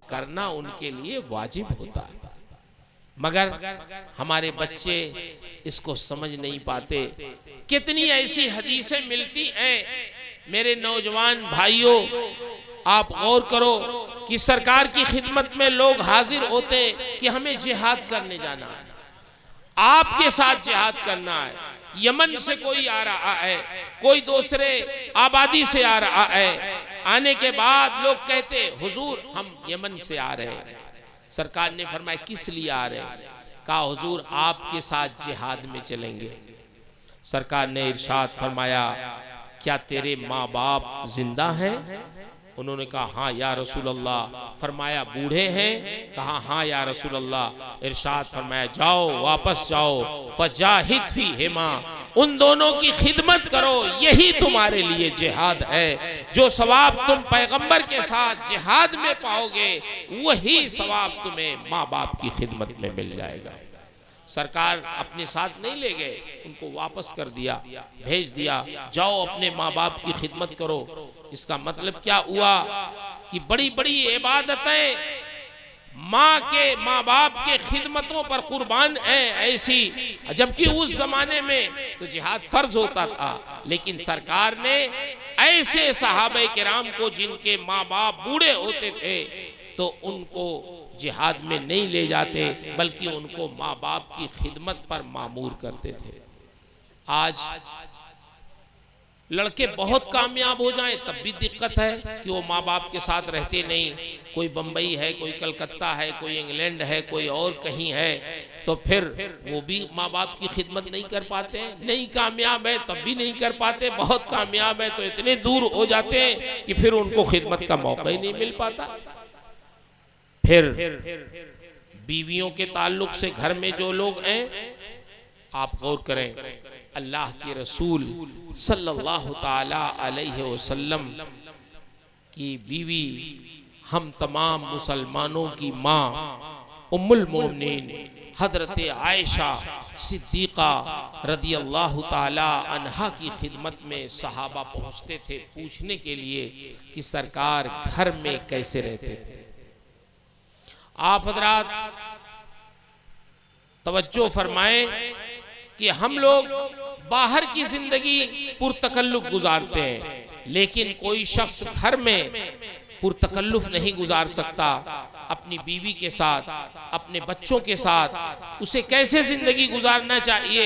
करना उनके लिए वाजिब होता है, मगर हमारे बच्चे इसको समझ नहीं पाते। कितनी ऐसी हदीसें मिलती हैं मेरे नौजवान भाइयों, आप गौर करो कि सरकार की खिदमत में लोग हाजिर होते कि हमें जिहाद करने जाना है, आपके साथ जिहाद करना है। यमन से कोई आ रहा है, कोई दूसरे आबादी से आ रहा है, आने के बाद लोग कहते हुजूर हम यमन से आ रहे हैं। सरकार ने फरमाया किस लिए आ रहे हैं? कहा हुजूर आपके साथ जिहाद में चलेंगे। सरकार ने इरशाद फरमाया क्या तेरे माँ बाप जिंदा हैं? उन्होंने कहा हाँ या रसूल अल्लाह। फरमाया बूढ़े हैं? कहा हाँ या रसूल अल्लाह। इरशाद फरमाया जाओ वापस जाओ, फजाहिद फी हिमा, उन दोनों की खिदमत करो, यही तुम्हारे लिए जिहाद है। जो सवाब तुम पैगंबर के साथ जिहाद में पाओगे वही सवाब तुम्हें माँ बाप की खिदमत में मिल जाएगा। सरकार अपने साथ नहीं ले गए, उनको वापस कर दिया, भेज दिया, जाओ अपने माँ बाप की खिदमत करो। इसका मतलब क्या हुआ कि बड़ी बड़ी इबादतें माँ बाप के खिदमतों पर कुर्बान है ऐसी, जबकि उस जमाने में तो जिहाद फर्ज होता था। लेकिन सरकार ने ऐसे सहाबे किराम को जिनके माँ बाप बूढ़े होते थे तो उनको जिहाद में नहीं ले जाते, बल्कि उनको माँ बाप की खिदमत पर मामूर करते थे। आज लड़के बहुत कामयाब हो जाएं तब भी दिक्कत है कि वो माँ बाप के साथ रहते नहीं। कोई बंबई है, कोई कलकत्ता है, कोई इंग्लैंड है, कोई और कहीं है, तो फिर वो भी माँ बाप की खिदमत नहीं कर पाते। नहीं कामयाब है तब भी नहीं कर पाते, बहुत कामयाब है तो इतने दूर हो जाते हैं कि फिर उनको खिदमत का मौका ही नहीं मिल पाता। फिर बीवियों के ताल्लुक से घर में जो लोग हैं, आप गौर करें, अल्लाह के रसूल सल्लल्लाहु ताला अलैहि वसल्लम की बीवी, हम तमाम मुसलमानों की माँ उम्मुल मोमिनीन हजरत आयशा सिद्दीक़ा रदी अल्लाह ताला अन्हा की खिदमत में सहाबा पहुँचते थे पूछने के लिए कि सरकार घर में कैसे रहते थे। आप हजरात तवज्जो फरमाएं कि हम लोग बाहर की जिंदगी पुरतकल्लुफ गुजारते हैं, लेकिन कोई शख्स घर में पुरतकल्लुफ नहीं गुजार सकता। अपनी बीवी के साथ, अपने बच्चों के साथ उसे कैसे जिंदगी गुजारना चाहिए,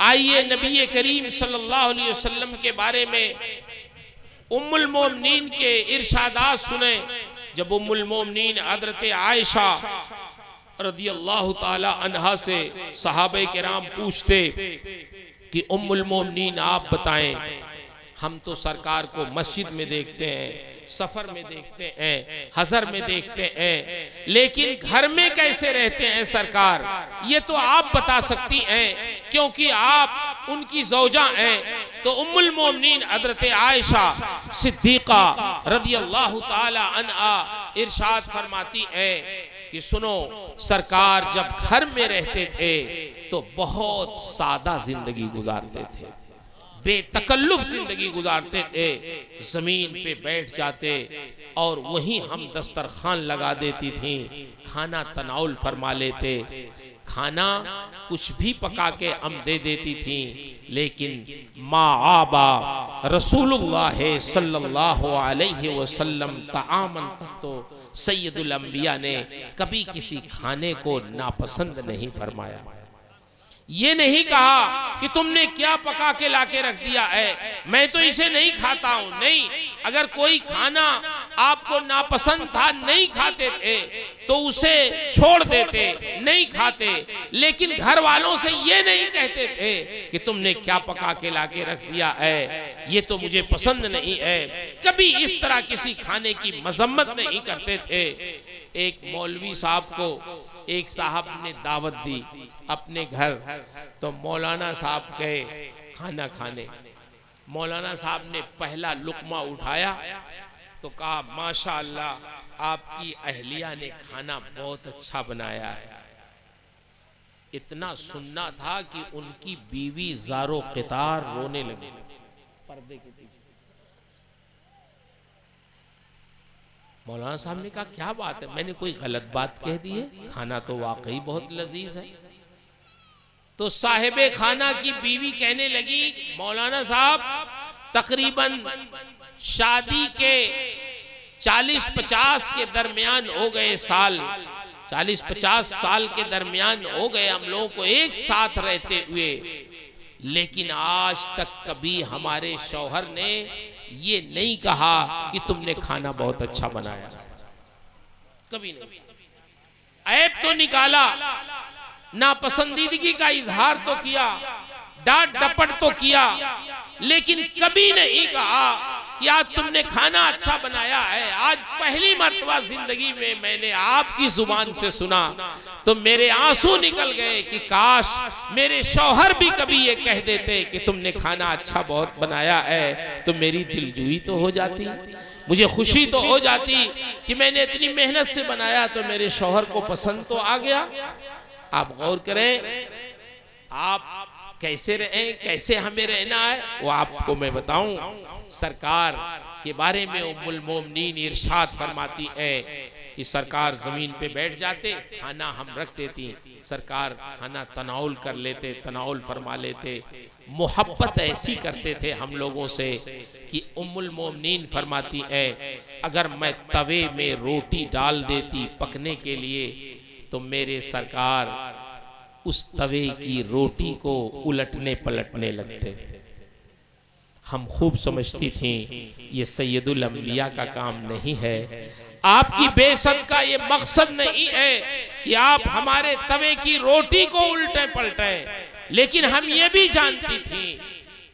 आइए नबी करीम सल्लल्लाहु अलैहि वसल्लम के बारे में उम्मुल मोमिनीन के इरशादात सुने। जब उम्मुल मोमिनीन हज़रत आयशा रदियल्लाहु ताला अन्हा से सहाबे किराम पूछते कि उम्मुल मोमिनीन आप बताएं, हम तो सरकार को मस्जिद में देखते हैं, सफर में देखते हैं, हजर में देखते हैं, लेकिन घर में कैसे रहते हैं सरकार, ये तो आप बता सकती हैं क्योंकि आप उनकी ज़ौजा हैं। तो उम्मुल मोमिनीन हज़रत आयशा सिद्दीक़ा रदियल्लाहु ताला अन्हा इरशाद फरमाती है कि सुनो, सरकार जब घर में रहते थे तो बहुत सादा जिंदगी गुजारते थे, बेतकल्लुफ जिंदगी गुजारते थे। जमीन पे बैठ जाते और वहीं हम दस्तरखान लगा देती थी, खाना तनाउल फरमा लेते, खाना कुछ भी पका के हम दे देती थी। लेकिन माँ आबा रसूलुल्लाह सल्लल्लाहु अलैहि वसल्लम तामन तो सैयदुल अंबिया ने कभी किसी खाने को नापसंद नहीं फरमाया। ये नहीं कहा कि तुमने क्या पका के लाके रख दिया है, मैं तो इसे नहीं खाता हूं। नहीं, अगर कोई खाना आपको नापसंद था, नहीं खाते थे तो उसे छोड़ देते, नहीं खाते। लेकिन घर वालों से ये नहीं कहते थे कि तुमने क्या पका के लाके रख दिया है, ये तो मुझे पसंद नहीं है। कभी इस तरह किसी खाने की मजम्मत नहीं करते थे। एक मौलवी साहब को एक साहब ने दावत दी अपने घर, तो मौलाना साहब गए खाना खाने। मौलाना साहब ने पहला लुकमा उठाया तो कहा माशाअल्लाह आपकी अहलिया ने खाना बहुत अच्छा बनाया है। इतना सुनना था कि उनकी बीवी ज़ारो क़ितार रोने लगी। पर्दे के पीछे। मौलाना साहब ने कहा क्या बात है, मैंने कोई गलत बात कह दी है? खाना तो वाकई बहुत लजीज है। तो साहिबे खाना की बीवी कहने लगी, मौलाना साहब तकरीबन शादी के 40-50 के दरमियान हो गए साल, 40-50 साल के दरमियान हो गए हम लोगों को एक साथ रहते हुए, लेकिन आज तक कभी हमारे शौहर ने ये नहीं कहा कि तुमने खाना बहुत अच्छा बनाया, कभी नहीं। ऐब तो निकाला, नापसंदीदगी का इजहार तो किया, डांट डपट तो किया, लेकिन कभी नहीं कहा कि आज तुमने खाना अच्छा बनाया है। आज पहली मर्तबा जिंदगी में मैंने आपकी जुबान से सुना तो मेरे आंसू निकल गए कि काश मेरे शौहर भी कभी ये कह देते कि तुमने खाना अच्छा बहुत बनाया है, तो मेरी दिलजोई तो हो जाती, मुझे खुशी तो हो जाती कि मैंने इतनी मेहनत से बनाया तो मेरे शौहर को पसंद तो आ गया। आप गौर करें, आप कैसे रहें, कैसे हमें रहना है, वो आपको मैं बताऊं। सरकार के बारे में उम्मुल मोमिनीन इरशाद फरमाती है कि सरकार जमीन पे बैठ जाते, खाना हम रख देती, सरकार खाना तनाउल कर लेते, तनाउल फरमा लेते, मोहब्बत ऐसी करते थे हम लोगों से कि उम्मुल मोमिनीन फरमाती है अगर मैं तवे में रोटी डाल देती पकने के लिए तो मेरे सरकार उस तवे की रोटी को उलटने पलटने लगते। हम खूब समझती थी ये सैयदुल अंबिया का काम नहीं है, आपकी बेसत का ये मकसद नहीं है कि आप हमारे तवे की रोटी को उल्टे पलटे, लेकिन हम ये भी जानती थी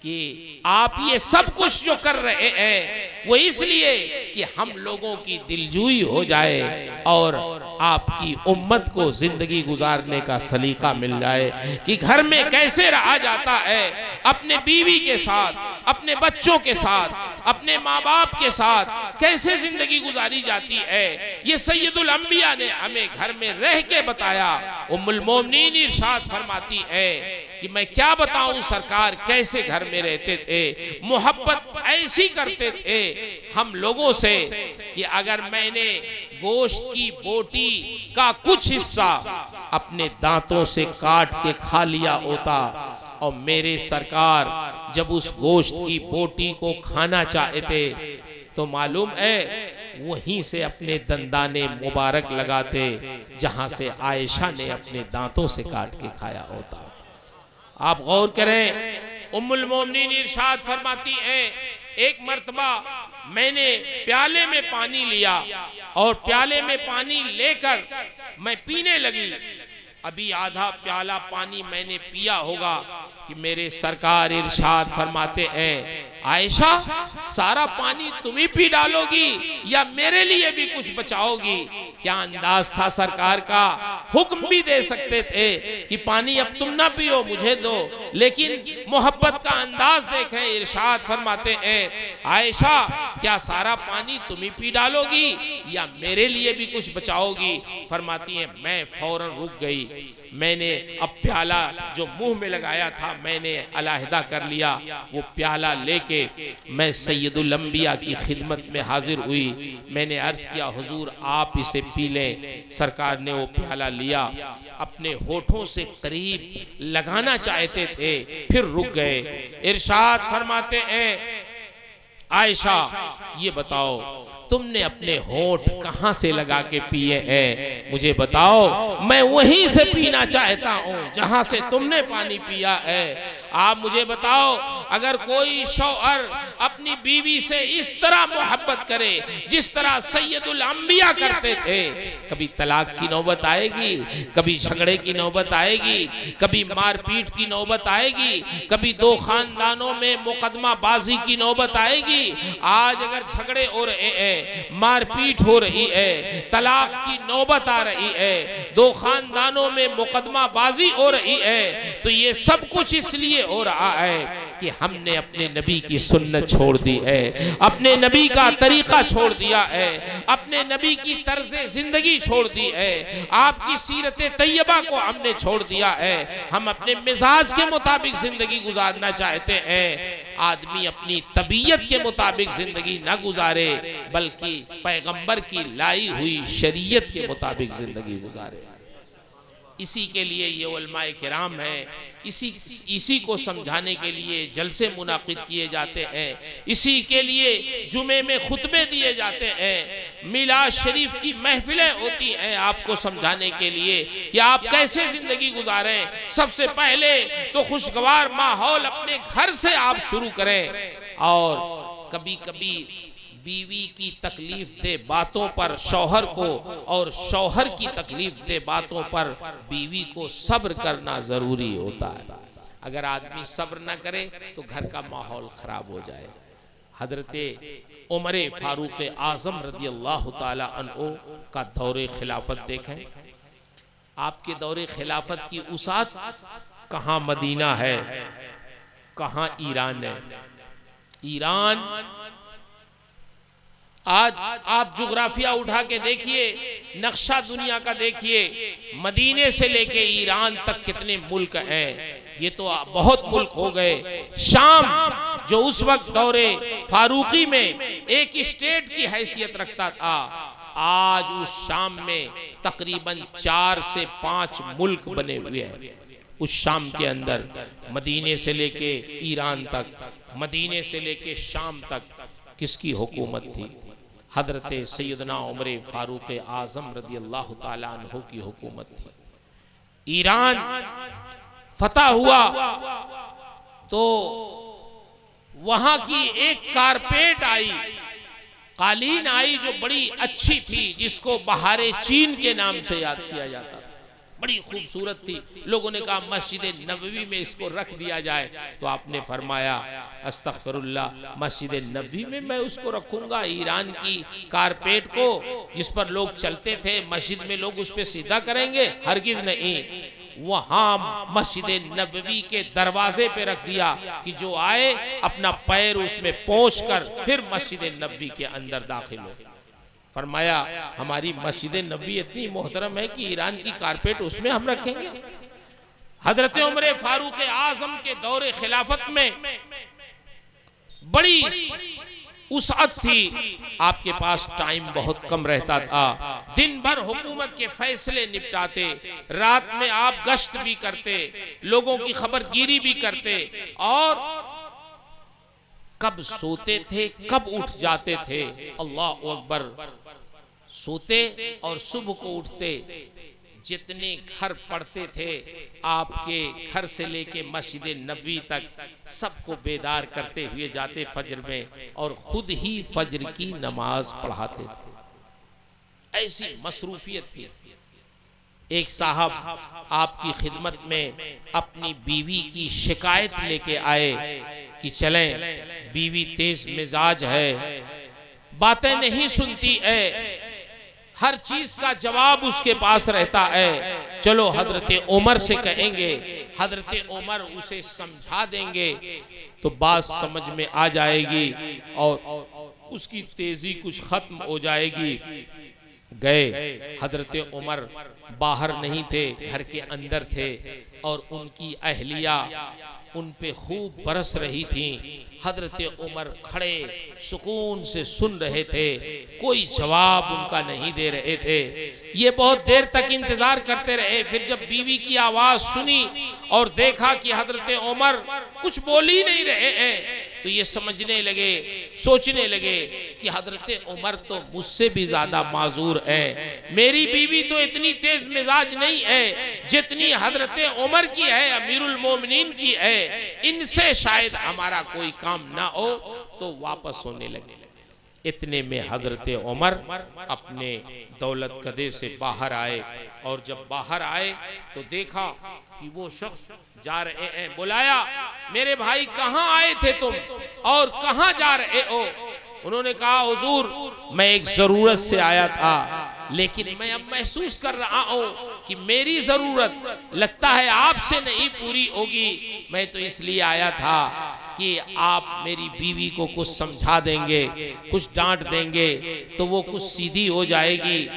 कि आप ये सब कुछ जो कर रहे हैं वो इसलिए कि हम लोगों की दिलजोई हो जाए और आपकी उम्मत को जिंदगी गुजारने का सलीका मिल जाए कि घर में कैसे रहा जाता है, अपने बीवी के साथ, अपने बच्चों के साथ, अपने माँ बाप के साथ कैसे जिंदगी गुजारी जाती है। ये सैयदुल अंबिया ने हमें घर में रह के बताया। उम्मुल मोमिनीन इरशाद फरमाती है कि मैं क्या बताऊं सरकार कैसे घर में रहते थे, मोहब्बत ऐसी करते थे हम लोगों से कि अगर मैंने गोश्त की बोटी का कुछ हिस्सा अपने दांतों से काट के खा लिया होता और मेरे सरकार जब उस गोश्त की बोटी को खाना चाहते तो मालूम है वहीं से अपने दंदाने मुबारक लगाते जहां से आयशा ने अपने दांतों से काट के खाया होता। आप गौर करें, उम्मुल मोमिनीन इरशाद फरमाती है एक मर्तबा मैंने प्याले में पानी लिया और प्याले में पानी लेकर मैं पीने लगी, अभी आधा प्याला पानी मैंने पिया होगा कि मेरे सरकार इरशाद फरमाते हैं आयशा सारा पानी तुम ही पी डालोगी या मेरे लिए भी कुछ बचाओगी। क्या अंदाज था सरकार का, हुक्म भी दे सकते थे कि पानी अब तुम ना पियो मुझे दो, लेकिन मोहब्बत का अंदाज देखें, इरशाद फरमाते हैं आयशा क्या सारा पानी तुम ही पी डालोगी या मेरे लिए भी कुछ बचाओगी। फरमाती है मैं फौरन रुक गई, मैंने अब प्याला जो मुंह में लगाया था मैंने अलहदा कर लिया, वो प्याला लेके मैं सैयदुल अंबिया की खिदमत में हाजिर हुई। मैंने अर्ज किया हुजूर आप इसे पी लें। सरकार ने वो प्याला लिया, अपने होठों से करीब लगाना चाहते थे, फिर रुक गए। इरशाद फरमाते हैं आयशा ये बताओ तुमने अपने होठ कहां से लगा के पिए हैं, मुझे बताओ, मैं वहीं से पीना चाहता हूं जहां से तुमने पानी पिया है। आप मुझे बताओ अगर कोई शौहर अपनी बीवी से इस तरह मोहब्बत करे जिस तरह सैयदुल अंबिया करते थे, कभी तलाक की नौबत आएगी, कभी झगड़े की नौबत आएगी, कभी मारपीट की नौबत आएगी, कभी दो खानदानों में मुकदमा बाजी की नौबत आएगी। आज अगर झगड़े हो रहे हैं, मारपीट हो रही है, तलाक की नौबत आ रही है, दो खानदानों में मुकदमा बाजी हो रही है, तो ये सब कुछ इसलिए हो रहा है कि हमने अपने नबी की सुन्नत छोड़ दी है, अपने नबी का तरीका छोड़ दिया है, अपने नबी की तर्ज़े जिंदगी छोड़ दी है, आपकी सीरत तैयबा को हमने छोड़ दिया है। हम अपने मिजाज के मुताबिक जिंदगी गुजारना चाहते हैं। आदमी अपनी तबीयत के मुताबिक जिंदगी न गुजारे, बल्कि पैगंबर की लाई हुई शरीयत के मुताबिक जिंदगी गुजारे। इसी के लिए ये उलमाए किराम हैं, इसी को समझाने के लिए जलसे मुनाकिद किए जाते हैं, इसी के लिए जुमे में खुतबे दिए जाते हैं, मिलाद शरीफ की महफिलें होती हैं आपको समझाने के लिए कि आप कैसे जिंदगी गुजारें। सबसे पहले तो खुशगवार माहौल अपने घर से आप शुरू करें, और कभी कभी बीवी की तकलीफ दे बातों पर शौहर को, और शौहर की तकलीफ दे बातों पर बीवी को सब्र करना जरूरी होता है। अगर आदमी सब्र न करे तो घर का माहौल खराब हो जाए। हजरते उमर फारूक आजम रज़ी अल्लाह ताला अन्हु का दौरे खिलाफत देखें। आपके दौरे खिलाफत की उसात कहाँ मदीना है, कहाँ ईरान है। ईरान आज आप जुग्राफिया उठा के देखिए, नक्शा दुनिया का देखिए, मदीने से लेके ईरान तक कितने मुल्क हैं। ये तो बहुत मुल्क हो गए। शाम जो उस वक्त दौरे फारूकी में एक स्टेट की हैसियत रखता था, आज उस शाम में तकरीबन 4 से 5 मुल्क बने हुए हैं। उस शाम के अंदर मदीने से लेके ईरान तक, मदीने से लेके शाम तक किसकी हुकूमत थी? हजरत सैयदना उमर फारूक आजम रज़ी अल्लाह ताला अन्हु की हुकूमत थी। ईरान फतह हुआ तो वहां की एक कारपेट आई, कालीन आई जो बड़ी अच्छी थी, जिसको बहारे चीन के नाम से याद किया जाता था। बड़ी खूबसूरत थी। लोगों ने कहा मस्जिद नबवी में इसको रख दिया जाए, तो आपने फरमाया अस्तगफिरुल्लाह, मस्जिद नबवी में मैं उसको रखूंगा? ईरान की कारपेट को जिस पर लोग चलते थे, मस्जिद में लोग उस पर सीधा करेंगे? हरगिज नहीं। वहां मस्जिद नबवी के दरवाजे पे रख दिया कि जो आए अपना पैर उसमें पोंछ कर फिर मस्जिद नबवी के अंदर दाखिल हो। फरमाया हमारी मस्जिद नबवी इतनी मोहतरम है कि ईरान की कारपेट उसमें हम रखेंगे। हजरत उमर फारूक आजम के दौरे खिलाफत में बड़ी उसअत थी। आपके पास टाइम बहुत कम रहता था। दिन भर हुकूमत के फैसले निपटाते, रात में आप गश्त भी करते, लोगों की खबरगिरी भी करते, और कब सोते थे कब उठ जाते थे, अल्लाह अकबर। सोते और सुबह को उठते। जितने घर पढ़ते थे आपके घर से लेके मस्जिद नबवी तक, सबको बेदार करते हुए जाते फजर में, और खुद ही फजर की नमाज पढ़ाते थे। ऐसी मसरूफियत थी। एक साहब आपकी खिदमत में अपनी बीवी की शिकायत लेके आए कि चलें, बीवी तेज मिजाज है, बातें नहीं सुनती है, हर चीज का जवाब उसके पास रहता है, चलो हजरत उमर से कहेंगे, हजरत उमर उसे समझा देंगे तो बात समझ में आ जाएगी और उसकी तेजी कुछ खत्म हो जाएगी। गए। हजरत उमर बाहर नहीं थे, घर के अंदर थे, और उनकी अहलिया उन पे खूब बरस रही थी। हजरत उमर खड़े सुकून से सुन रहे थे, कोई जवाब उनका नहीं दे रहे थे। ये बहुत देर तक इंतजार करते रहे। फिर जब बीवी की आवाज सुनी और देखा कि हजरत उमर कुछ बोल ही नहीं रहे हैं, तो ये समझने लगे, सोचने लगे कि हजरत उमर तो मुझसे भी ज्यादा माजूर है, मेरी बीवी तो इतनी तेज मिजाज नहीं है जितनी हजरत उमर की है, अमीरुल मोमिनीन की है, इनसे शायद हमारा कोई काम ना हो। तो वापस होने लगे। इतने में हजरत उमर अपने दौलत कदे से बाहर आए, और जब बाहर आए तो देखा कि वो शख्स जा रहे हैं। बुलाया, मेरे भाई कहाँ आए थे तुम और कहाँ जा रहे हो? उन्होंने कहा हुजूर मैं एक जरूरत से आया था, लेकिन मैं अब महसूस कर रहा हूँ कि मेरी जरूरत लगता है आपसे नहीं पूरी होगी। मैं तो इसलिए आया था कि आप मेरी बीवी को कुछ समझा देंगे, कुछ डांट देंगे तो वो कुछ सीधी हो जाएगी।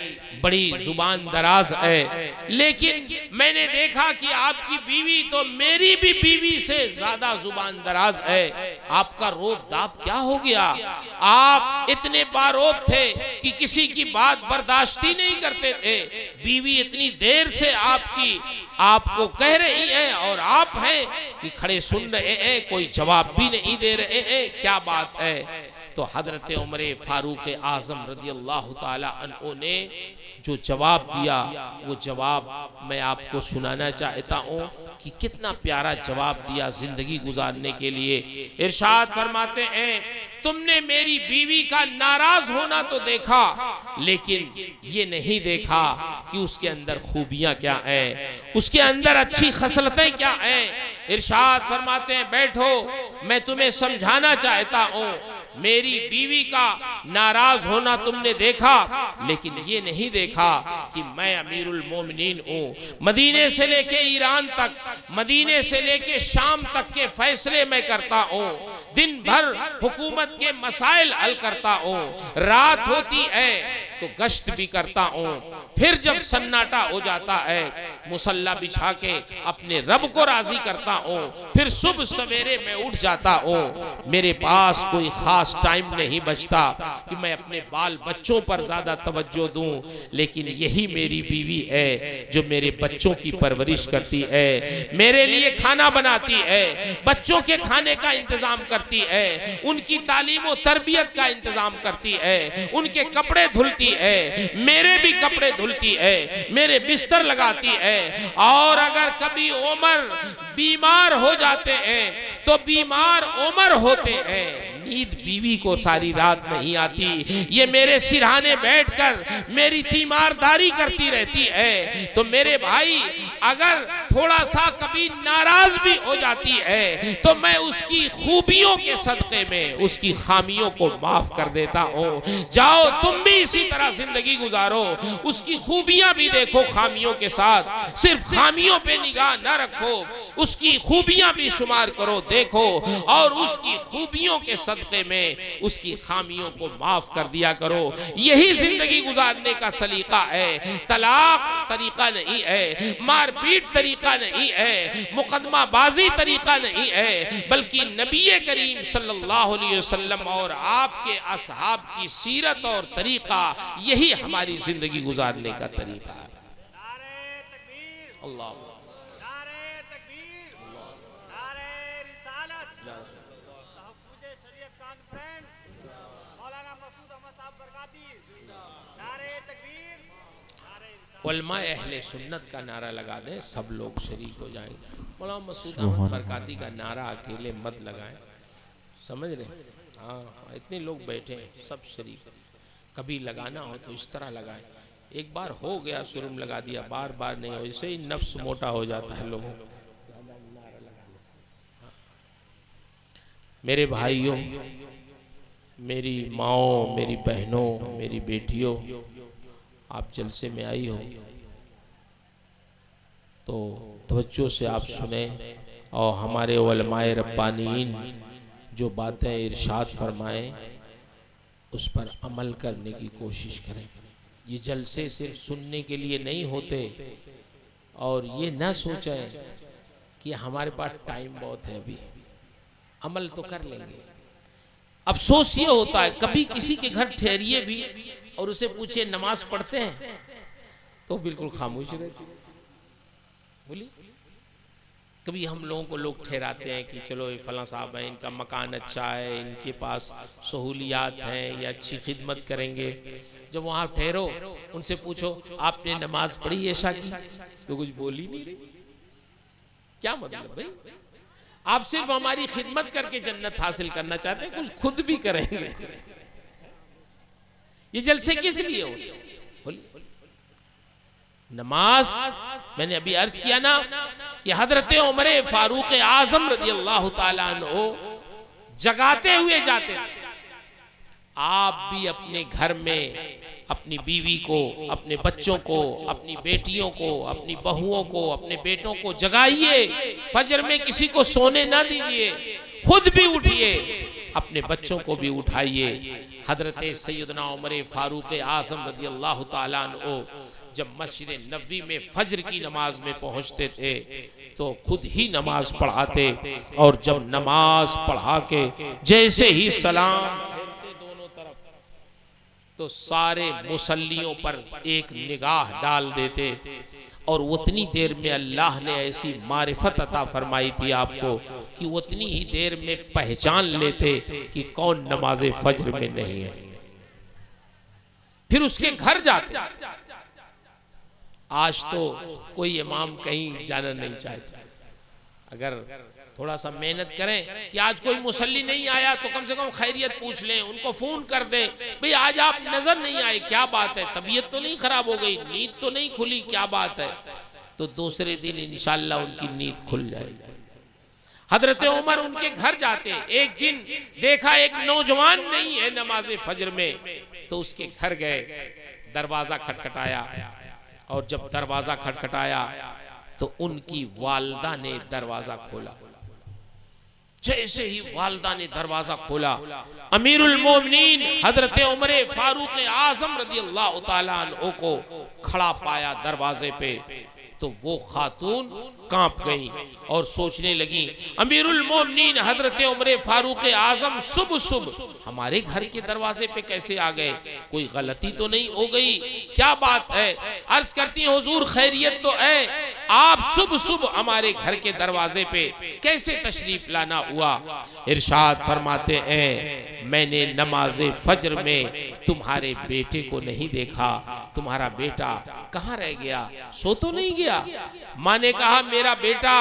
बड़ी जुबान दराज है, लेकिन मैंने देखा कि आपकी बीवी तो मेरी भी बीवी से ज्यादा जुबान दराज है। आपका रोब दाब क्या हो गया? आप इतने बारोब थे कि किसी की बात बर्दाश्त ही नहीं करते थे। बीवी इतनी देर से आपको कह रही है और आप हैं कि खड़े सुन रहे हैं, कोई जवाब भी नहीं दे रहे हैं, क्या बात है? तो हजरत उमर फारूक आजम रज़ी अल्लाह ताला अन्हु ने जो जवाब दिया, वो जवाब मैं आपको सुनाना चाहता हूँ कि कितना प्यारा जवाब दिया जिंदगी गुजारने के लिए। इरशाद फरमाते हैं, तुमने मेरी बीवी का नाराज होना तो देखा, लेकिन ये नहीं देखा कि उसके अंदर खूबियां क्या हैं, उसके अंदर अच्छी खसलतें क्या हैं। इरशाद फरमाते हैं, बैठो, मैं तुम्हें समझाना चाहता हूँ। मेरी बीवी का नाराज होना तुमने देखा, लेकिन ये नहीं देखा कि मैं अमीरुल मोमिनीन हूँ। मदीने से लेके ईरान तक, मदीने से लेके शाम तक के फैसले मैं करता हूँ। दिन भर हुकूमत के मसाइल हल करता हूँ। रात होती है तो गश्त भी करता हूँ। फिर जब सन्नाटा हो जाता है, मुसल्ला बिछा के अपने रब को राजी करता हूँ। फिर सुबह सवेरे मैं उठ जाता हूँ। मेरे पास कोई खास टाइम नहीं बचता कि मैं अपने बाल बच्चों पर ज्यादा तवज्जो दूं, लेकिन यही मेरी बीवी है जो मेरे बच्चों की परवरिश करती है, मेरे लिए खाना बनाती है, बच्चों के खाने का इंतजाम करती है, उनकी तालीम और तरबियत का इंतजाम करती है, उनके कपड़े धुलती है, मेरे भी कपड़े धुलती है, मेरे बिस्तर लगाती है। और अगर कभी उमर बीमार हो जाते हैं तो बीमार उमर होते हैं। नींद बीवी को सारी रात नहीं आती, ये मेरे सिरहाने बैठकर मेरी तीमारदारी करती रहती है। तो मेरे भाई, अगर थोड़ा सा कभी नाराज भी हो जाती है तो मैं उसकी खूबियों के सदक़े में उसकी खामियों को माफ कर देता हूँ। जाओ तुम भी इसी तरह जिंदगी गुजारो, उसकी खूबियां भी देखो खामियों के साथ, सिर्फ खामियों पे निगाह न रखो, उसकी खूबियां भी शुमार करो, देखो, और उसकी खूबियों के सदक़े में उसकी खामियों को माफ कर दिया करो। यही जिंदगी गुजारने का सलीका है। तलाक तरीका नहीं है, मारपीट तरीका नहीं है, मुकदमाबाजी तरीका नहीं है, बल्कि नबी करीम सल्लल्लाहु अलैहि वसल्लम और आपके असहाब की सीरत और तरीका, यही हमारी जिंदगी गुजारने का तरीका है। अल्लाह उलमा अहले सुन्नत का नारा लगा दें, सब लोग शरीक हो जाएंगे। मौलाना मसूद अहमद बरकाती का नारा अकेले मत लगाएं, समझ रहे? हाँ, इतने लोग बैठे हैं, सब शरीक। कभी लगाना हो तो इस तरह लगाएं। एक बार हो गया, सुरम लगा दिया, बार बार नहीं हो, इससे ही नफ्स मोटा हो जाता है लोगों को। मेरे भाइयों, मेरी माओ, मेरी बहनों, मेरी बेटियों, आप जलसे में आई हो तो तवज्जो से आप सुने और हमारे उलमाए रब्बानीन जो बातें इरशाद फरमाएं उस पर अमल करने की कोशिश करें। ये जलसे सिर्फ सुनने के लिए नहीं होते, और ये ना सोचें कि हमारे पास टाइम बहुत है, अभी अमल तो कर लेंगे। अफसोस ये होता है, कभी किसी के घर ठहरिए भी और उसे पूछे नमाज पढ़ते हैं तो बिल्कुल खामोश रहती। बोलिए, कभी हम लोगों को लोग ठहराते हैं कि चलो ये फलां साहब हैं, इनका मकान अच्छा है, इनके पास सहूलियात हैं, या अच्छी खिदमत करेंगे। जब वहाँ ठहरो, उनसे पूछो आपने नमाज पढ़ी ऐशा की, तो कुछ बोल ही नहीं रही। क्या मतलब भाई? आप सिर्फ हमारी खिदमत करके जन्नत हासिल करना चाहते हैं, कुछ खुद भी करेंगे। ये जलसे किस लिए होते हैं? नमाज, मैंने अभी अर्ज किया ना कि हजरत उमर फारूक आजम रज़ी अल्लाह ताला अन्हु जगाते हुए जाते थे। आप भी अपने घर में अपनी बीवी को, अपने बच्चों को, अपनी बेटियों को, अपनी बहुओं को, अपने बेटों को जगाइए। फजर में किसी को सोने ना दीजिए, खुद भी उठिए, अपने बच्चों को भी उठाइए। हजरत सैयदना उमर फारूक आज़म रज़ी अल्लाह ताला अन्हु जब मस्जिद नबवी में फजर की नमाज में पहुंचते थे तो खुद ही नमाज पढ़ाते, और जब नमाज पढ़ा के जैसे ही सलाम फेरते दोनों तरफ तो सारे मुसल्लियों पर एक निगाह डाल देते, और उतनी देर में अल्लाह ने ऐसी मारिफत अता फरमाई थी आपको कि उतनी ही देर में पहचान लेते कि कौन नमाज फजर में नहीं है। फिर उसके घर जाते। आज तो कोई इमाम कहीं जाना नहीं चाहता। अगर थोड़ा सा मेहनत करें कि आज कोई मुसल्ली नहीं आया तो कम से कम खैरियत पूछ लें, उनको फोन कर दें, भाई आज आप नजर नहीं आए, क्या बात है, तबीयत तो नहीं खराब हो गई, नींद तो नहीं खुली, क्या बात है, तो दूसरे दिन इंशाअल्लाह उनकी नींद खुल जाएगी। हजरत उमर उनके घर जाते, एक दिन देखा एक नौजवान नहीं है नमाज फजर में, तो उसके घर गए, दरवाजा खटखटाया, और जब दरवाजा खटखटाया तो उनकी वालदा ने दरवाजा खोला। जैसे ही वालदा ने दरवाजा खोला, अमीरुल मोमिनीन हजरत उमर फारूक आजम रज़ी अल्लाह ताला अन्हु को खड़ा पाया दरवाजे पे, तो वो खातून कांप गई और सोचने लगी, अमीरुल मोमिनीन हजरत उमर फारूक आजम सुबह सुबह हमारे घर के दरवाजे पे कैसे आ गए, कोई गलती तो नहीं हो गई, क्या बात है। अर्ज करती हैं हुजूर खैरियत तो है, आप सुबह सुबह हमारे घर के दरवाजे पे कैसे तशरीफ लाना हुआ। इरशाद फरमाते हैं, मैंने नमाज फजर में तुम्हारे बेटे को नहीं देखा, तुम्हारा बेटा कहाँ रह गया, सो तो नहीं गया। माँ ने कहा मेरा बेटा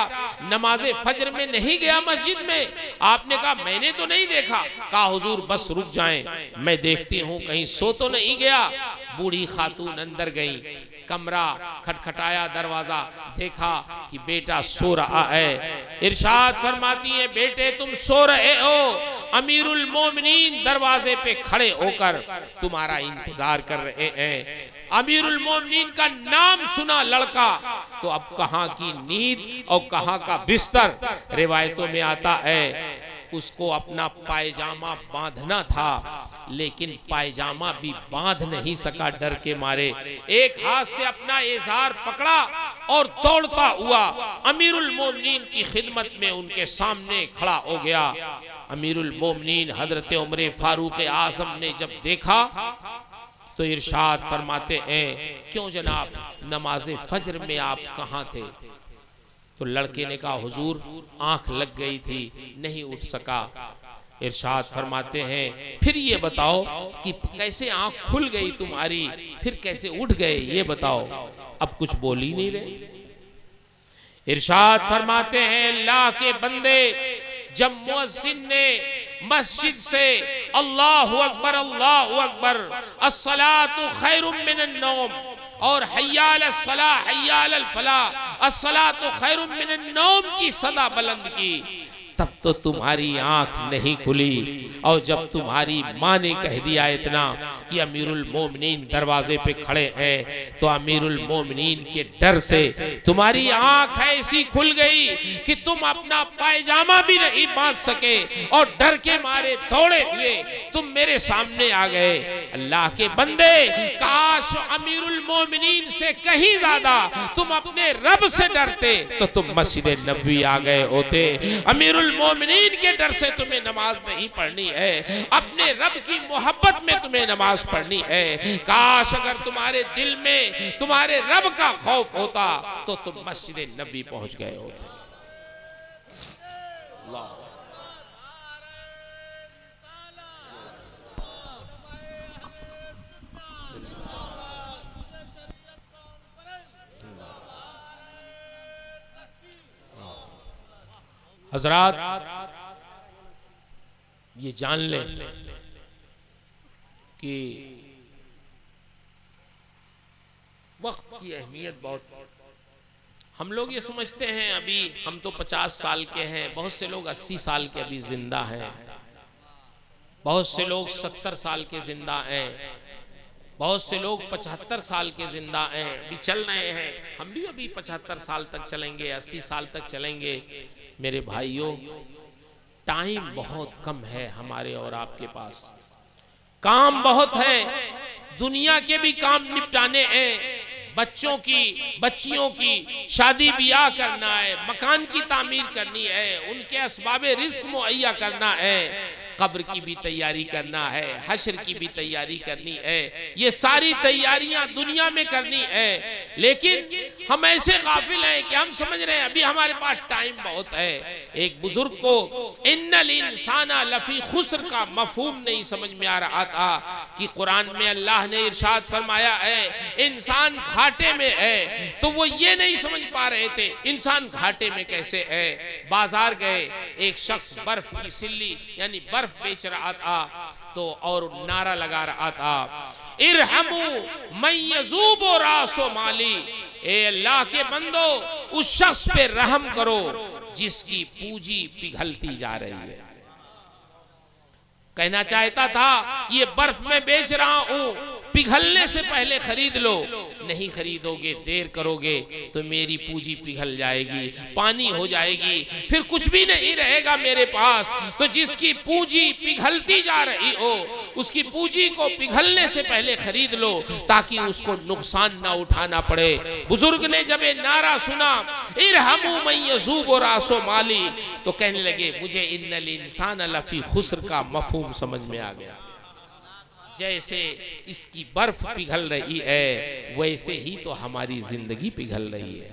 नमाज फजर में नहीं गया मस्जिद में। आपने कहा मैंने तो नहीं देखा। कहा हुजूर बस रुक जाएं, मैं देखती हूँ कहीं सो तो नहीं गया। बूढ़ी खातून अंदर गई, कमरा खटखटाया, दरवाजा देखा कि बेटा सो रहा है। इरशाद फरमाती है, बेटे तुम सो रहे हो, अमीरुल मोमिनीन दरवाजे पे खड़े होकर तुम्हारा इंतजार कर रहे हैं। अमीरुल मोमिनीन का नाम सुना लड़का तो अब कहाँ की नींद और कहाँ का बिस्तर। रिवायतों में आता है उसको अपना पायजामा बांधना था, लेकिन पायजामा भी बांध नहीं सका डर के मारे। एक हाथ से अपना इज़ार पकड़ा और दौड़ता हुआ अमीरुल मोमिनीन की खिदमत में उनके सामने खड़ा हो गया। अमीरुल मोमिनीन हजरत उमर फारूक आज़म ने जब देखा तो इरशाद फरमाते हैं, क्यों जनाब नमाज फजर में आप कहाँ थे। तो लड़के ने कहा हुजूर आंख लग गई थी, नहीं उठ सका। इरशाद फरमाते हैं, फिर ये बताओ कि कैसे आंख खुल गई तुम्हारी, फिर कैसे उठ गए ये बताओ। अब कुछ बोल ही नहीं रहे। इरशाद फरमाते हैं, अल्लाह के बंदे जब मुअज्जिन ने मस्जिद से अल्लाहु अकबर अस्सलातु खैरुम मिनन नौम और हय्या अलस सलाह हय्या अलल फलाह अस्सलातु खैरुम मिनन नौम की सदा बुलंद की, तब तो तुम्हारी आंख नहीं खुली। और जब तुम्हारी माँ ने कह दिया इतना कि अमीरुल मोमिनीन दरवाजे पे खड़े हैं, तो अमीरुल मोमिनीन के डर से तुम्हारी आंख ऐसी खुल गई कि तुम अपना पायजामा भी नहीं बांध सके और डर के मारे दौड़े हुए तुम मेरे सामने आ गए। अल्लाह के बंदे, काश अमीरुल मोमिनीन से कहीं ज्यादा तुम अपने रब से डरते तो तुम मस्जिद नबवी आ गए होते। अमीरुल मोमिनीन के डर से तुम्हें नमाज नहीं पढ़नी है, अपने रब की मोहब्बत में तुम्हें नमाज पढ़नी है। काश अगर तुम्हारे दिल में तुम्हारे रब का खौफ होता तो तुम मस्जिद नबवी पहुंच गए होते। हजरात ये जान लें कि वक्त की अहमियत बहुत। हम लोग ये समझते हैं अभी हम तो 50 साल के हैं, बहुत से लोग 80 साल के अभी जिंदा हैं, बहुत से लोग 70 साल के जिंदा हैं, बहुत से लोग 75 साल के जिंदा हैं, अभी चल रहे हैं। हम भी अभी 75 साल तक चलेंगे, 80 साल तक चलेंगे। मेरे भाइयों, टाइम बहुत कम है हमारे और आपके पास, काम बहुत है, दुनिया के भी काम निपटाने हैं, बच्चों की बच्चियों की शादी ब्याह करना है, मकान की तामीर करनी है, उनके असबाबे रिस्क मुहैया करना है, कब्र की भी तैयारी करना है, हश्र की भी तैयारी करनी है, ये सारी तैयारियां दुनिया में करनी है। लेकिन हम ऐसे गाफिल हैं कि हम समझ रहे हैं अभी हमारे पास टाइम बहुत है। एक बुजुर्ग को इन्नल इंसाना लफी खुस्र का मफहूम नहीं समझ में आ रहा था कि कुरान में अल्लाह ने इरशाद फरमाया है इंसान घाटे में है, तो वो ये नहीं समझ पा रहे थे इंसान घाटे में कैसे है। बाजार गए, एक शख्स बर्फ की सिल्ली यानी बर्फ बेच रहा था, तो और नारा लगा रहा था इरहमू मन यज़ूबु रासो माली, ए अल्लाह के बंदो उस शख्स पे रहम करो जिसकी पूंजी पिघलती जा रही है। कहना चाहता था कि ये बर्फ में बेच रहा हूं, पिघलने से पहले खरीद लो, नहीं खरीदोगे देर करोगे तो मेरी पूंजी पिघल जाएगी, पानी हो जाएगी, फिर कुछ भी नहीं रहेगा मेरे पास। तो जिसकी पूंजी पिघलती जा रही हो उसकी पूंजी को पिघलने से पहले खरीद लो ताकि उसको नुकसान ना उठाना पड़े। बुजुर्ग ने जब ये नारा सुना इरहमू मन यज़ूबु रासो माली, तो कहने लगे मुझे इन्नल इंसान लफी खुस्र का मफहूम समझ में आ गया। जैसे इसकी बर्फ पिघल रही है वैसे ही तो हमारी जिंदगी पिघल रही है।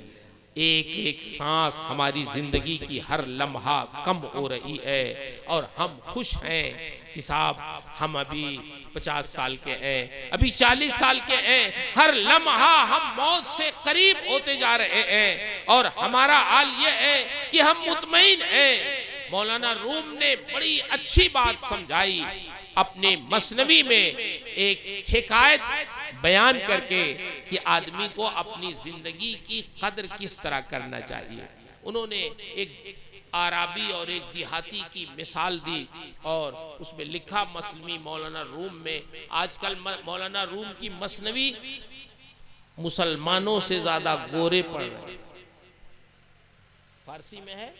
एक एक सांस हमारी जिंदगी की हर लम्हा कम हो रही है और हम खुश हैं कि साहब हम अभी 50 साल के हैं, अभी 40 साल के हैं, हर लम्हा हम मौत से करीब होते जा रहे हैं और हमारा हाल ये है कि हम मुतमईन हैं। मौलाना रूम ने बड़ी अच्छी बात समझाई अपने मसनवी में, एक हिकायत बयान करके कि आदमी को अपनी जिंदगी की कदर किस तरह करना चाहिए। उन्होंने एक आराबी और एक देहाती की मिसाल दी और उसमें लिखा मसलमी मौलाना रूम में, आजकल मौलाना रूम की मसनवी मुसलमानों से ज्यादा गोरे पड़ रहे, फारसी में है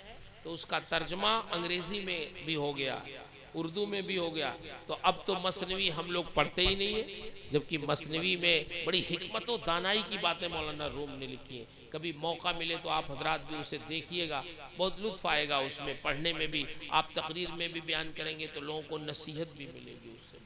तो उसका तर्जमा अंग्रेजी में भी हो गया, उर्दू में भी हो गया, तो अब तो मसनवी हम लोग पढ़ते ही नहीं है, जबकि मसनवी में बड़ी हिकमत और दानाई की बातें मौलाना रूम ने लिखी है। कभी मौका मिले तो आप हजरात भी उसे देखिएगा, बहुत लुत्फ आएगा उसमें पढ़ने में भी, आप तकरीर में भी बयान करेंगे तो लोगों को नसीहत भी मिलेगी उससे।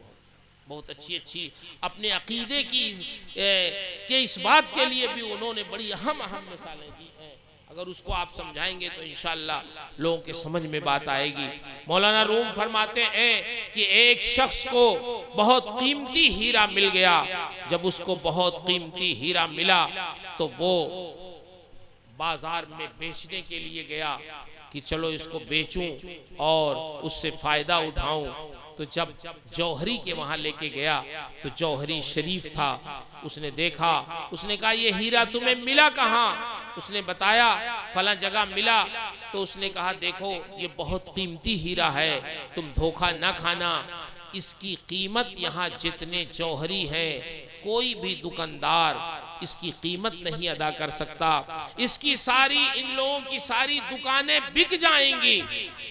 बहुत अच्छी अच्छी अपने अकीदे की के इस बात के लिए भी उन्होंने बड़ी अहम अहम मिसालें दी हैं। अगर उसको आप समझाएंगे तो इंशाअल्लाह लोगों के समझ में बात आएगी। मौलाना रूम फरमाते हैं कि एक शख्स को बहुत कीमती हीरा मिल गया, जब उसको बहुत कीमती हीरा मिला तो वो बाजार में बेचने के लिए गया कि चलो इसको बेचूं और उससे फायदा उठाऊं। तो जब जौहरी के वहां लेके गया तो जौहरी शरीफ था, उसने देखा, उसने कहा ये हीरा तुम्हें मिला कहाँ? उसने बताया फला जगह मिला। तो उसने कहा देखो ये बहुत कीमती हीरा है, तुम धोखा ना खाना, इसकी कीमत यहाँ जितने जौहरी हैं कोई भी दुकानदार इसकी कीमत नहीं अदा कर सकता, इसकी सारी इन लोगों की सारी दुकानें बिक जाएंगी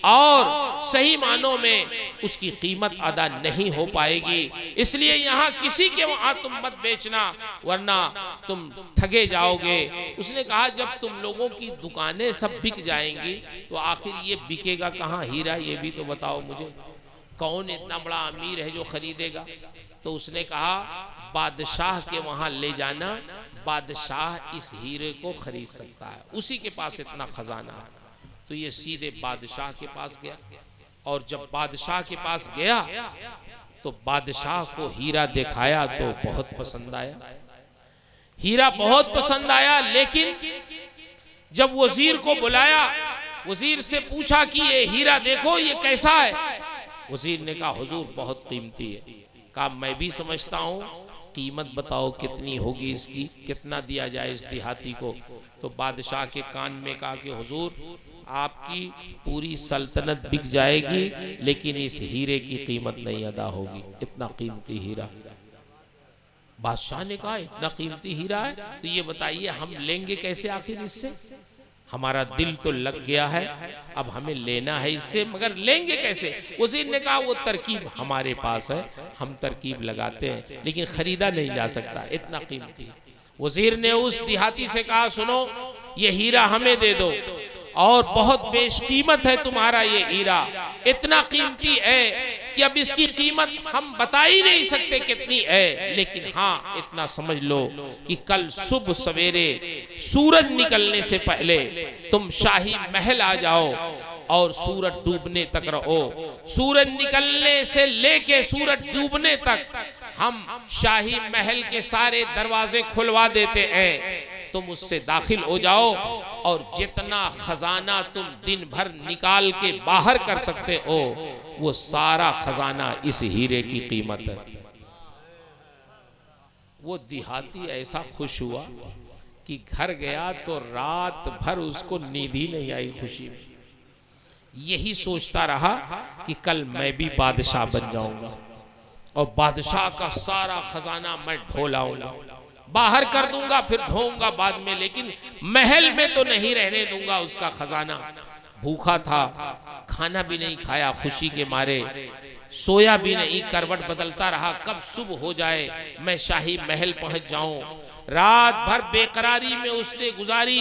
और सही मानों में उसकी कीमत अदा नहीं हो पाएगी, इसलिए यहाँ किसी के वहां तुम मत बेचना वरना तुम ठगे जाओगे। उसने कहा जब तुम लोगों की दुकानें सब बिक जाएंगी तो आखिर ये बिकेगा कहाँ हीरा, ये भी तो बताओ मुझे, कौन इतना बड़ा अमीर है जो खरीदेगा? तो उसने कहा बादशाह के वहां ले जाना, बादशाह इस हीरे को खरीद सकता है, उसी के पास इतना खजाना है। तो ये सीधे बादशाह के पास गया और जब बादशाह के पास गया तो बादशाह को हीरा दिखाया तो बहुत पसंद आया, हीरा बहुत पसंद आया। लेकिन जब वजीर को बुलाया, वजीर से पूछा कि ये हीरा देखो ये कैसा है? वजीर ने कहा हुजूर बहुत कीमती है। कहा मैं भी समझता हूँ, कीमत बताओ कितनी होगी इसकी, कितना दिया जाए इस देहाती को? तो बादशाह के कान में कहा कि हुजूर आपकी पूरी सल्तनत बिक जाएगी लेकिन इस हीरे की कीमत नहीं अदा होगी, इतना कीमती हीरा। बादशाह ने कहा इतना कीमती हीरा है तो ये बताइए हम लेंगे कैसे आखिर इससे? हमारा दिल तो लग गया है, अब हमें लेना है इससे, मगर लेंगे कैसे? वज़ीर ने कहा वो तरकीब हमारे पास है, हम तरकीब लगाते हैं, लेकिन खरीदा नहीं जा सकता, इतना कीमती। वज़ीर ने उस देहाती से कहा सुनो ये हीरा हमें दे दो, और बहुत बेशकीमत है तुम्हारा ये हीरा, इतना कीमती है कि अब इसकी कीमत हम बता ही नहीं सकते कितनी है, लेकिन हाँ इतना समझ लो कि कल सुबह सवेरे सूरज निकलने से पहले तुम शाही महल आ जाओ और सूरज डूबने तक रहो। सूरज निकलने से लेके सूरज डूबने तक हम शाही महल के सारे दरवाजे खुलवा देते हैं, तुम उससे दाखिल हो जाओ और जितना खजाना तुम दिन भर निकाल के बाहर कर सकते हो वो सारा खजाना इस हीरे की कीमत है। वो देहाती ऐसा खुश हुआ कि घर गया तो रात भर उसको नींद ही नहीं आई खुशी में। यही सोचता रहा कि कल मैं भी बादशाह बन जाऊंगा और बादशाह का सारा खजाना मैं ढो लाऊंगा, बाहर कर दूंगा फिर ढोऊंगा बाद में, लेकिन महल में तो नहीं रहने दूंगा उसका खजाना। भूखा था, खाना भी नहीं खाया खुशी के मारे, सोया भी नहीं, करवट बदलता रहा कब सुबह हो जाए मैं शाही महल पहुंच जाऊं। रात भर बेकरारी में उसने गुजारी,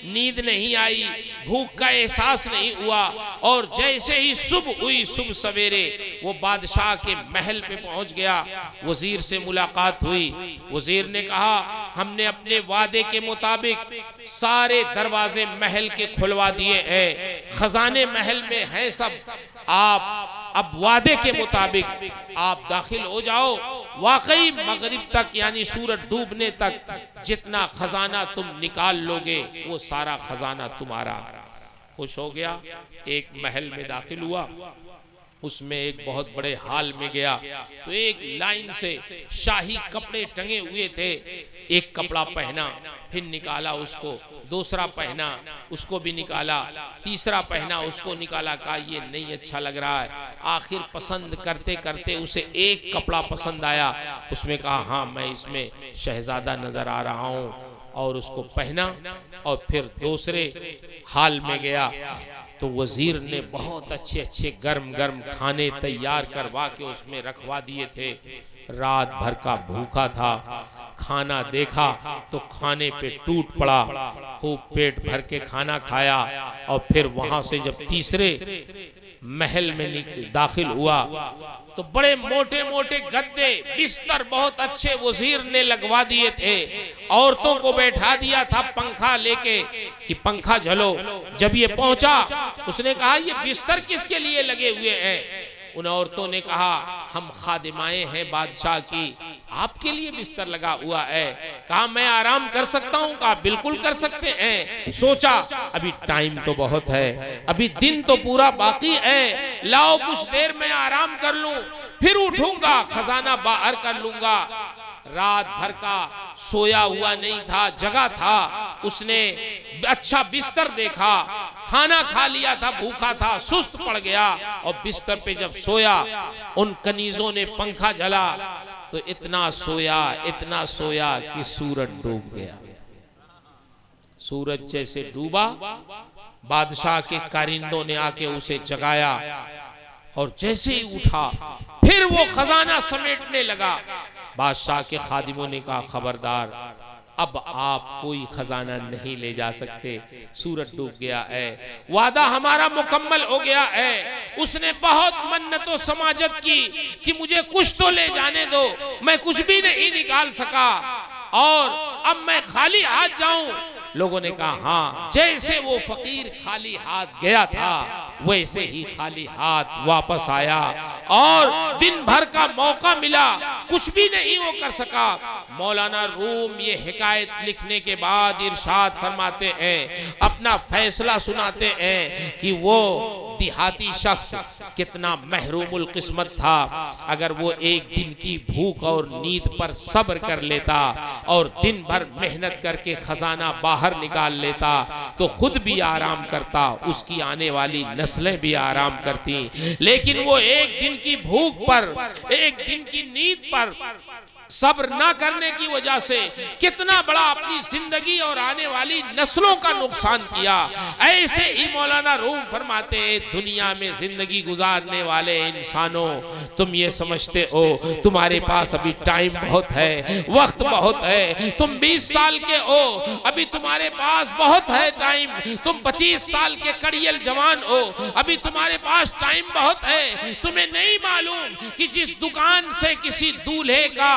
नींद नहीं आई, भूख का एहसास नहीं हुआ, और जैसे ही सुबह हुई सुबह सवेरे वो बादशाह के महल पे पहुंच गया। वजीर से मुलाकात हुई, वजीर ने कहा हमने अपने वादे के मुताबिक सारे दरवाजे महल के खुलवा दिए हैं, खजाने महल में हैं सब, आप अब वादे के मुताबिक आप दाखिल हो जाओ। वाकई मगरिब तक यानी सूरज डूबने तक जितना खजाना तुम निकाल लोगे वो सारा खजाना तुम्हारा। खुश हो गया, एक महल में दाखिल हुआ, उसमें एक बहुत बड़े हाल में गया तो एक लाइन से शाही कपड़े टंगे हुए थे। एक कपड़ा पहना, फिर निकाला उसको, दूसरा पहना उसको भी निकाला, तीसरा पहना उसको निकाला, कहा ये नहीं अच्छा लग रहा है। आखिर पसंद करते करते उसे एक कपड़ा पसंद आया, उसमें कहा हाँ मैं इसमें शहजादा नजर आ रहा हूँ, और उसको पहना और फिर दूसरे हाल में गया तो वजीर ने बहुत अच्छे अच्छे गर्म गर्म खाने तैयार करवा के उसमें रखवा दिए थे। रात भर का भूखा था, खाना देखा तो खाने पे टूट पड़ा, खूब पेट भर के खाना खाया, और फिर वहां से जब तीसरे महल में दाखिल हुआ तो बड़े मोटे मोटे गद्दे बिस्तर बहुत अच्छे वजीर ने लगवा दिए थे, औरतों को बैठा दिया था पंखा लेके कि पंखा झलो। जब ये पहुंचा उसने कहा ये बिस्तर किसके लिए लगे हुए हैं? उन औरतों ने कहा हम खादिमाएं हैं बादशाह की, आपके लिए बिस्तर लगा हुआ है। कहा मैं आराम कर सकता हूँ? कहा बिल्कुल कर सकते हैं। सोचा अभी टाइम तो बहुत है, अभी दिन तो पूरा बाकी है, लाओ कुछ देर में आराम कर लूं, फिर उठूंगा खजाना बाहर कर लूंगा। रात भर का सोया हुआ नहीं था, जगा था, उसने अच्छा बिस्तर देखा, खाना खा लिया था, भूखा था, सुस्त पड़ गया, और बिस्तर पे जब सोया उन कनीजों ने पंखा जला तो इतना सोया कि सूरज डूब गया। सूरज जैसे डूबा, बादशाह के कारिंदों ने आके उसे जगाया, और जैसे ही उठा फिर वो खजाना समेटने लगा। बादशाह के खादिमों ने कहा खबरदार, अब आप कोई खजाना नहीं ले जा सकते, सूरज डूब गया है, वादा हमारा मुकम्मल हो गया है। उसने बहुत मन्नतों समाजत की कि मुझे कुछ तो ले जाने दो, मैं कुछ भी नहीं निकाल सका और अब मैं खाली हाथ जाऊं। लोगों ने कहा हाँ, जैसे वो फकीर खाली हाथ गया था वैसे ही खाली हाथ वापस आया, और दिन भर का मौका मिला, कुछ भी नहीं वो कर सका। मौलाना रूम ये हिकायत लिखने के बाद इरशाद फरमाते हैं, अपना फैसला सुनाते हैं कि वो देहाती शख्स कितना महरूमुल किस्मत था। अगर वो एक दिन की भूख और नींद पर सब्र कर लेता और दिन भर मेहनत करके खजाना बाहर निकाल लेता तो खुद भी आराम करता, उसकी आने वाली नस्लें भी आराम करती। लेकिन वो एक दिन की भूख पर, एक दिन की नींद पर सब्र ना करने की वजह से कितना बड़ा अपनी जिंदगी और आने वाली नस्लों का नुकसान किया। ऐसे ही मौलाना रूम फरमाते हैं, दुनिया में जिंदगी गुजारने वाले इंसानों, तुम ये समझते हो तुम्हारे पास अभी टाइम बहुत है, वक्त बहुत है, तुम 20 साल के हो, अभी तुम्हारे पास बहुत है टाइम, तुम 25 साल के कड़ियल जवान हो, अभी तुम्हारे पास टाइम बहुत है। तुम्हें नहीं मालूम कि जिस दुकान से किसी दूल्हे का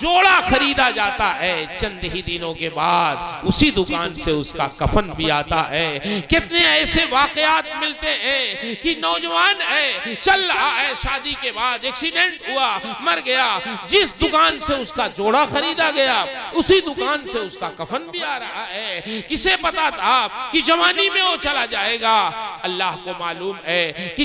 जोड़ा खरीदा जाता है, चंद ही दिनों के बाद उसी दुकान से उसका कफन भी आता है। कितने ऐसे वाकयात मिलते हैं कि नौजवान है, चल रहा है, शादी के बाद एक्सीडेंट हुआ, मर गया, जिस दुकान से उसका जोड़ा खरीदा गया उसी दुकान से उसका कफन भी आ रहा है। किसे पता था कि जवानी में वो चला जाएगा? अल्लाह को मालूम है कि